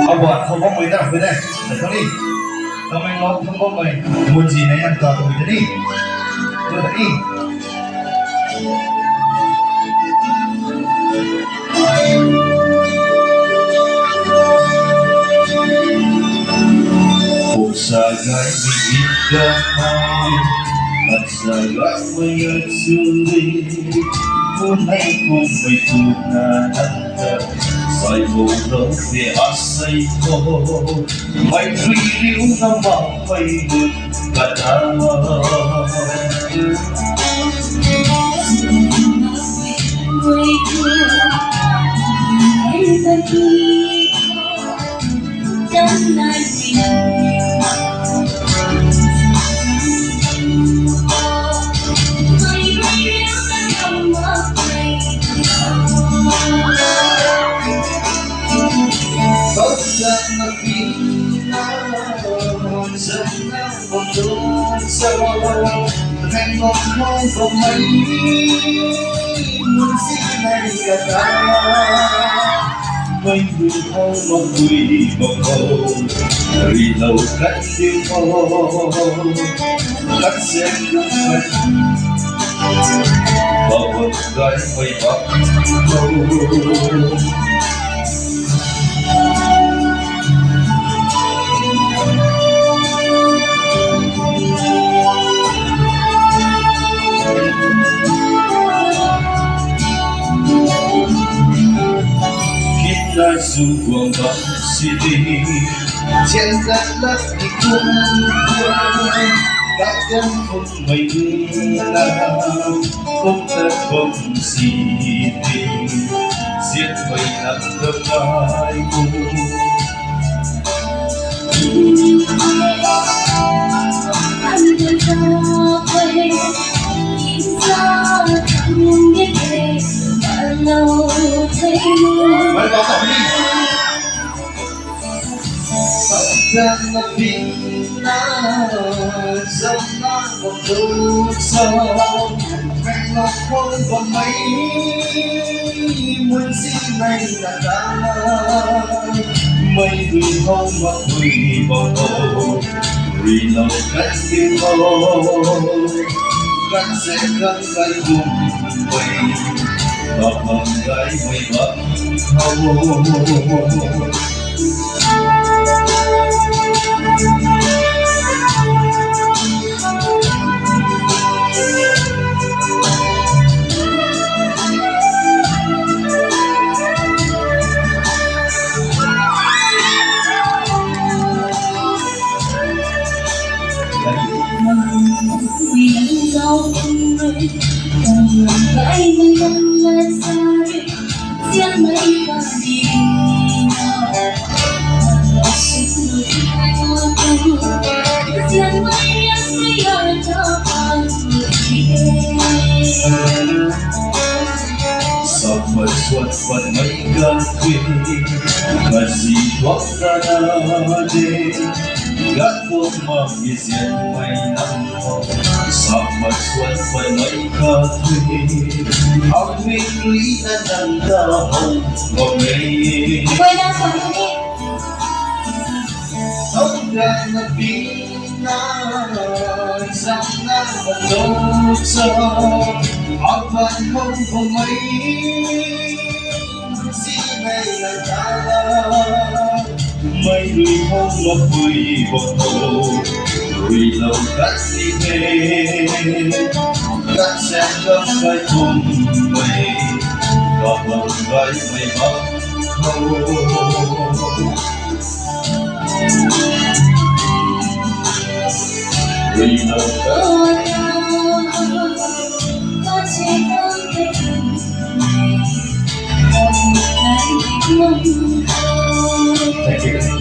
Ông bọn không có mấy nào với này, để con đi. Tao anh nó không có mày, muốn gì này ăn cờ của mình đi. Tôi đi. Một xa gái mình ít gần hai, mặt xa gái mình ở xương đi. Muốn hãy cùng mày cùng ngàn ăn cờ, sai bộ lâu về ác say khô. Mày tuy liễu năm bảo mày được cả tháng. Người thương em ta khi chẳng ai gì Jangan một lúc sau hẹn một không có mấy muốn xin này cả ta mình đừng không mong quỳ vào cầu vì lâu cách tiếng hò cắt sẽ cứ phải và một gái mây bắc câu đã dù quang vắng city trên đất đất thì cũng các dân không mây là không đất không city giết mây nắng đâm ai cùng anh đưa ta về nhìn ra chẳng biết về bao lâu thấy mưa Rằng là vì nó giống nó một lúc sau Anh nó không có mấy muốn xin này là ta Mấy người không mà quỳ vào cầu Vì lòng cách kia thôi Cách sẽ gắn tay cùng mây Và bằng gái mây bắc hầu vì đâu người gái mình không là sai giết mấy con đi xin người giết mấy em ở cho con sao mà suốt phần mấy cơn thủy mà gì thoát ra đây gắt thuốc mà bị giết mây nắng hồng sao mà xuân phải mấy ca thuê ông minh lý đã nắng ta hồng Rongmei ông đang là vì nó rằng nó vẫn đâu sâu ông vẫn không có mấy xin này là ta mấy người không một quỳ vào cầu vì lâu cách đi về cách sẽ gấp cái cùng mây và bằng gái mây bắc hầu vì lâu cách có sẽ không thể Thank you.